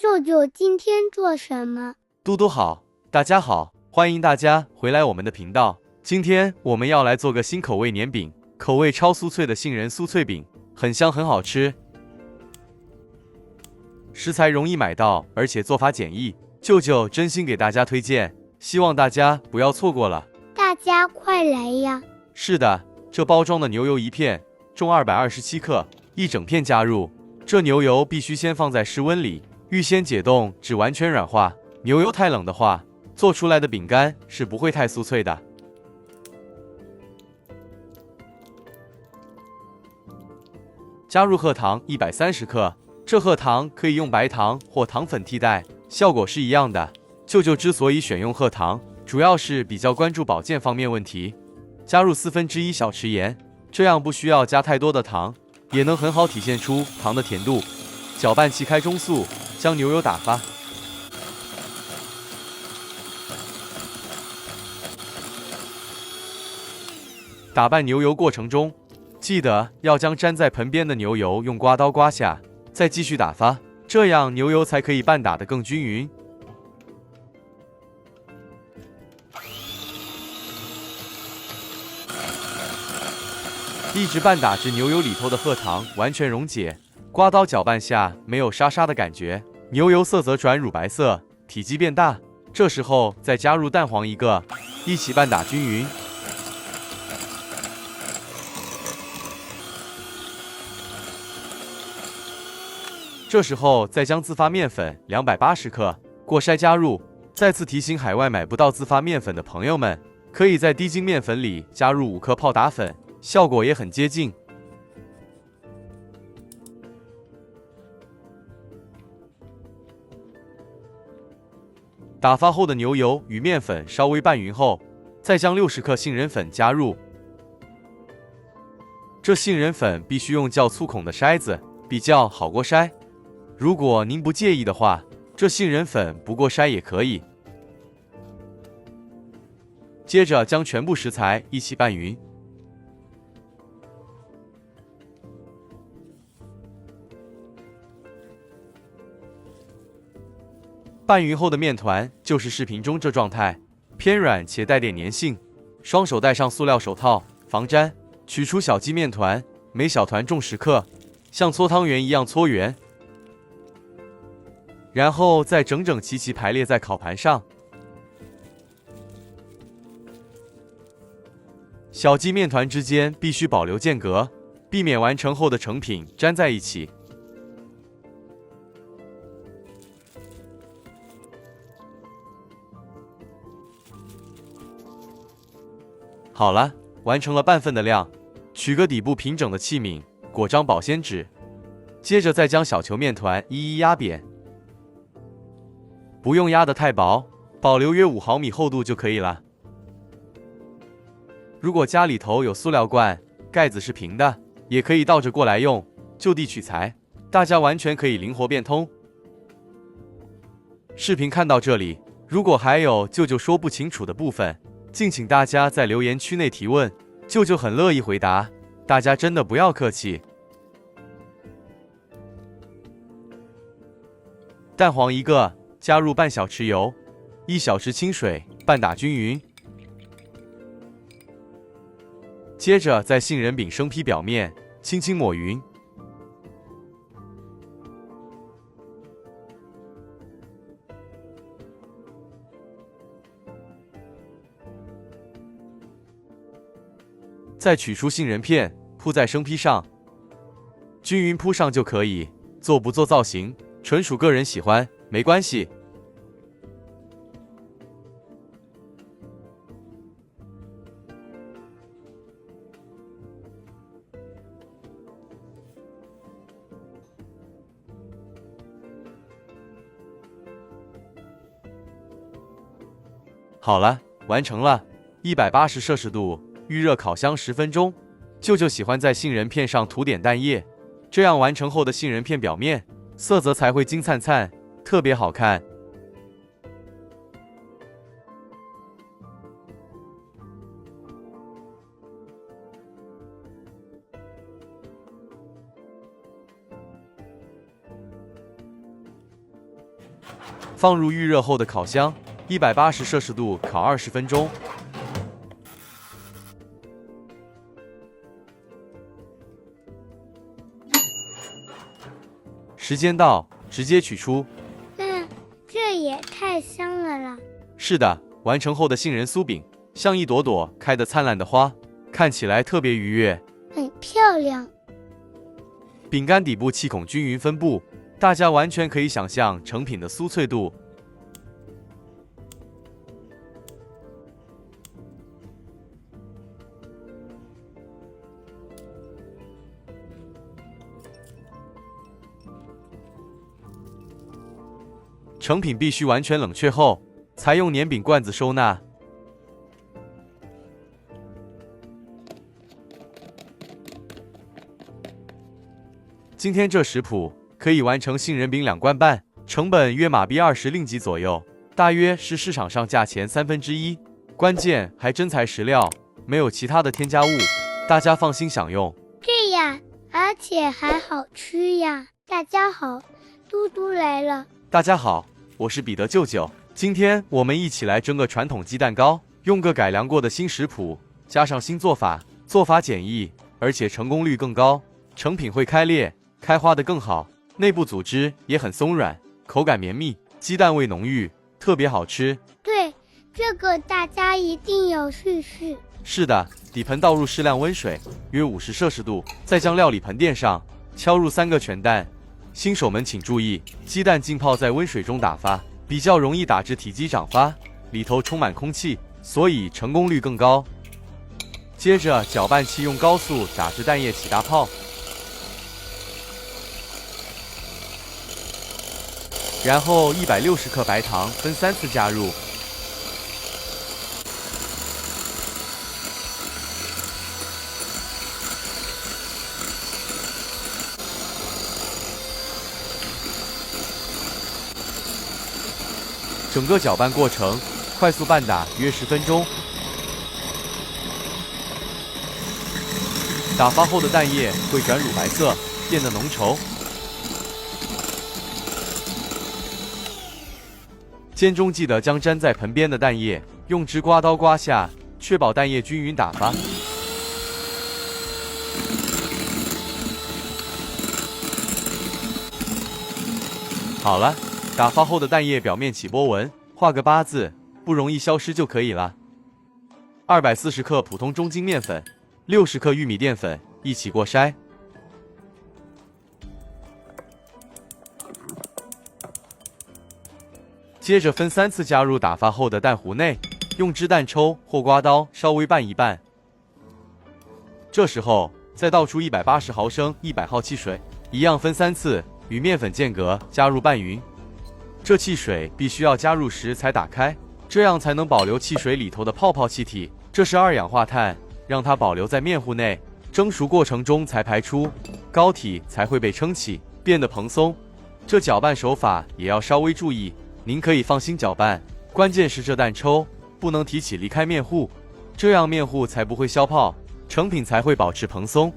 舅舅今天做什么？嘟嘟好，大家好，欢迎大家回来我们的频道。今天我们要来做个新口味年饼，口味超酥脆的杏仁酥脆饼，很香很好吃。食材容易买到，而且做法简易，舅舅真心给大家推荐，希望大家不要错过了。大家快来呀！是的，这包装的牛油一片，重227克，一整片加入。这牛油必须先放在室温里，预先解冻至完全软化。牛油太冷的话，做出来的饼干是不会太酥脆的。加入褐糖130克，这褐糖可以用白糖或糖粉替代，效果是一样的。舅舅之所以选用褐糖，主要是比较关注保健方面问题。加入1/4小匙盐，这样不需要加太多的糖，也能很好体现出糖的甜度。搅拌期开中速，将牛油打发。打拌牛油过程中，记得要将粘在盆边的牛油用刮刀刮下，再继续打发，这样牛油才可以拌打得更均匀。一直拌打至牛油里头的褐糖完全溶解，刮刀搅拌下没有沙沙的感觉，牛油色泽转乳白色，体积变大。这时候再加入蛋黄1个，一起拌打均匀。这时候再将自发面粉280克过筛加入。再次提醒海外买不到自发面粉的朋友们，可以在低筋面粉里加入5克泡打粉，效果也很接近。打发后的牛油与面粉稍微拌匀后，再将60克杏仁粉加入。这杏仁粉必须用较粗孔的筛子，比较好过筛。如果您不介意的话，这杏仁粉不过筛也可以。接着将全部食材一起拌匀。拌匀后的面团就是视频中这状态，偏软且带点粘性。双手戴上塑料手套防粘，取出小鸡面团，每小团重10克，像搓汤圆一样搓圆，然后再整整齐齐排列在烤盘上。小鸡面团之间必须保留间隔，避免完成后的成品粘在一起。好了，完成了半份的量，取个底部平整的器皿，裹张保鲜纸，接着再将小球面团一一压扁，不用压得太薄，保留约5毫米厚度就可以了。如果家里头有塑料罐，盖子是平的，也可以倒着过来用，就地取材，大家完全可以灵活变通。视频看到这里，如果还有舅舅说不清楚的部分，敬请大家在留言区内提问，舅舅很乐意回答，大家真的不要客气。蛋黄1个，加入半小匙油，1小匙清水，拌打均匀。接着在杏仁饼生坯表面轻轻抹匀。再取出杏仁片，铺在生坯上，均匀铺上就可以。做不做造型，纯属个人喜欢，没关系。好了，完成了。180摄氏度预热烤箱10分钟。舅舅喜欢在杏仁片上涂点蛋液，这样完成后的杏仁片表面色泽才会金灿灿，特别好看。放入预热后的烤箱，180摄氏度烤20分钟。时间到，直接取出。这也太香了啦！是的，完成后的杏仁酥饼像一朵朵开得灿烂的花，看起来特别愉悦，很漂亮。饼干底部气孔均匀分布，大家完全可以想象成品的酥脆度。成品必须完全冷却后，才用粘饼罐子收纳。今天这食谱可以完成杏仁饼2罐半，成本约马币20令吉左右，大约是市场上价钱1/3。关键还真材实料，没有其他的添加物，大家放心享用。对呀，而且还好吃呀！大家好，嘟嘟来了。大家好，我是彼得舅舅。今天我们一起来蒸个传统鸡蛋糕，用个改良过的新食谱，加上新做法，做法简易，而且成功率更高，成品会开裂、开花的更好，内部组织也很松软，口感绵密，鸡蛋味浓郁，特别好吃。对，这个大家一定要试试。是的，底盆倒入适量温水，约50摄氏度，再将料理盆垫上，敲入3个全蛋。新手们请注意，鸡蛋浸泡在温水中打发，比较容易打至体积长发，里头充满空气，所以成功率更高。接着搅拌器用高速打至蛋液起大泡，然后160克白糖分3次加入。整个搅拌过程快速拌打约10分钟。打发后的蛋液会转乳白色，变得浓稠。煎中记得将粘在盆边的蛋液用直刮刀刮下，确保蛋液均匀打发。好了，打发后的蛋液表面起波纹，画个8字，不容易消失就可以了。240克普通中筋面粉，60克玉米淀粉一起过筛。接着分3次加入打发后的蛋糊内，用汁蛋抽或刮刀稍微拌一拌。这时候再倒出180毫升100号汽水，一样分3次，与面粉间隔加入拌匀。这汽水必须要加入时才打开，这样才能保留汽水里头的泡泡气体，这是2氧化碳，让它保留在面糊内，蒸熟过程中才排出，膏体才会被撑起，变得蓬松。这搅拌手法也要稍微注意，您可以放心搅拌，关键是这蛋抽不能提起离开面糊，这样面糊才不会消泡，成品才会保持蓬松。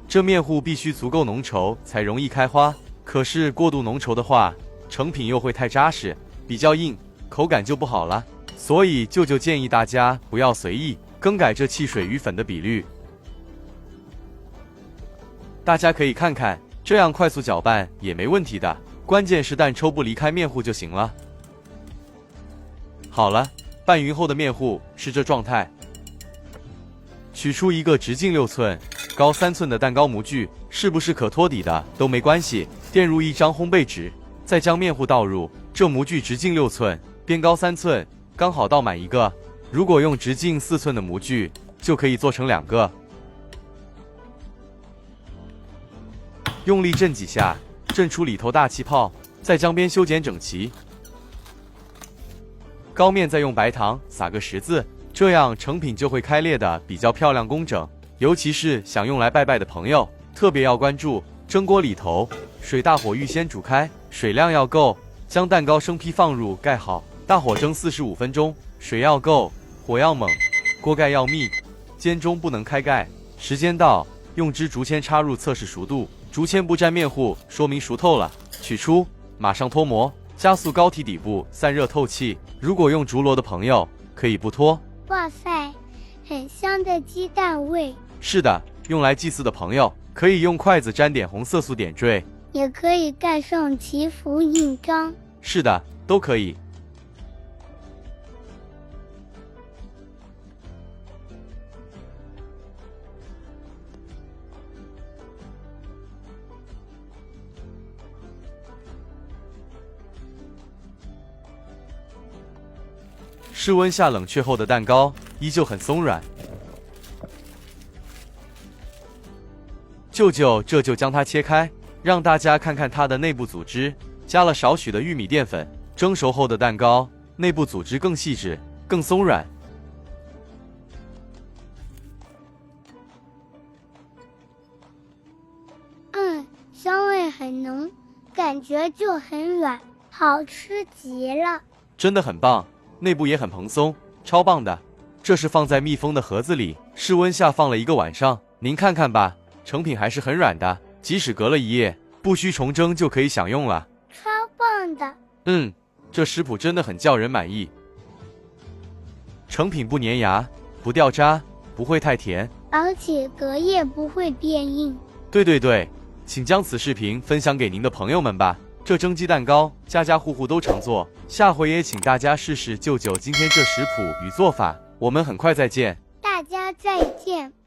这面糊必须足够浓稠才容易开花，可是过度浓稠的话，成品又会太扎实，比较硬，口感就不好了。所以舅舅建议大家不要随意更改这汽水与粉的比率。大家可以看看，这样快速搅拌也没问题的，关键是蛋抽不离开面糊就行了。好了，拌匀后的面糊是这状态。取出一个直径6寸、高3寸的蛋糕模具，是不是可托底的都没关系，垫入一张烘焙纸，再将面糊倒入。这模具直径6寸，边高3寸，刚好倒满一个。如果用直径4寸的模具，就可以做成2个。用力震几下，震出里头大气泡，再将边修剪整齐。膏面再用白糖撒个10字，这样成品就会开裂的比较漂亮工整。尤其是想用来拜拜的朋友，特别要关注蒸锅里头水大火预先煮开，水量要够，将蛋糕生坯放入盖好，大火蒸45分钟，水要够，火要猛，锅盖要密，煎中不能开盖。时间到，用支竹签插入测试熟度，竹签不沾面糊，说明熟透了。取出，马上脱模，加速膏体底部散热透气。如果用竹箩的朋友，可以不脱。哇塞，很香的鸡蛋味。是的，用来祭祀的朋友，可以用筷子沾点红色素点缀，也可以盖上祈福印章。是的，都可以。室温下冷却后的蛋糕依旧很松软。舅舅这就将它切开，让大家看看它的内部组织。加了少许的玉米淀粉，蒸熟后的蛋糕内部组织更细致、更松软。香味很浓，感觉就很软，好吃极了。真的很棒，内部也很蓬松，超棒的。这是放在密封的盒子里，室温下放了1个晚上。您看看吧，成品还是很软的，即使隔了1夜，不需重蒸就可以享用了。超棒的。这食谱真的很叫人满意。成品不粘牙，不掉渣，不会太甜，而且隔夜不会变硬。对，请将此视频分享给您的朋友们吧。这蒸鸡蛋糕家家户户都常做，下回也请大家试试舅舅今天这食谱与做法。我们很快再见，大家再见。